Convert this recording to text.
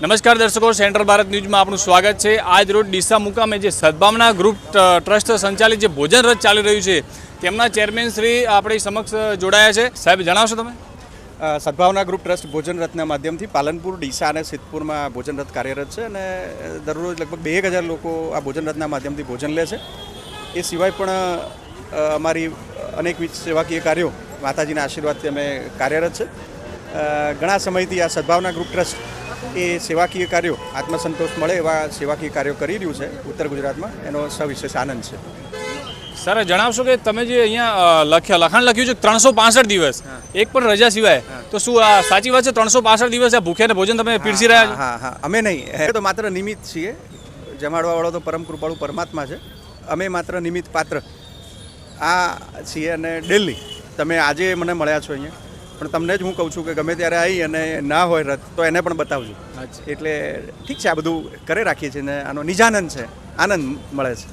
નમસ્કાર દર્શકો, સેન્ટ્રલ ભારત ન્યૂઝમાં આપનું સ્વાગત છે। આજ રોજ ડીસા મુકામે જે સદભાવના ગ્રુપ ટ્રસ્ટ સંચાલિત જે ભોજન રથ ચાલી રહ્યું છે તેમના ચેરમેન શ્રી આપણી સમક્ષ જોડાયા છે। સાહેબ, જણાવશો તમે? સદભાવના ગ્રુપ ટ્રસ્ટ ભોજન રથના માધ્યમથી પાલનપુર, ડીસા અને સિદ્ધપુરમાં ભોજન રથ કાર્યરત છે અને દરરોજ લગભગ 2000 લોકો આ ભોજન રથના માધ્યમથી ભોજન લે છે। એ સિવાય પણ અમારી અનેકવિધ સેવાકીય કાર્યો માતાજીના આશીર્વાદથી અમે કાર્યરત છે। ઘણા સમયથી આ સદભાવના ગ્રુપ ટ્રસ્ટ એ સેવાકીય કાર્યો, આત્મસંતોષ મળે એવા સેવાકીય કાર્યો કરી રહ્યું છે ઉત્તર ગુજરાતમાં। એનો સવિશેષ આનંદ છે। સર, જણાવશો કે તમે જે અહીંયા લખાણ લખ્યું છે 365 દિવસ એક પણ રજા સિવાય, તો શું આ સાચી વાત છે? 365 દિવસ આ ભૂખ્યાને ભોજન તમે પીરસી રહ્યા છો? હા, અમે નહીં, એ તો માત્ર નિમિત્ત છીએ। જમાડવાવાળો તો પરમ કૃપાળુ પરમાત્મા છે, અમે માત્ર નિમિત્ત પાત્ર આ છીએ। અને ડેલી તમે આજે મને મળ્યા છો અહીંયા, પણ તમને જ હું કહું છું કે ગમે ત્યારે આવી અને ના હોય રથ તો એને પણ બતાવજો। એટલે ઠીક છે, આ બધું કરે રાખીએ છીએ ને આનો નિજાનંદ છે, આનંદ મળે છે।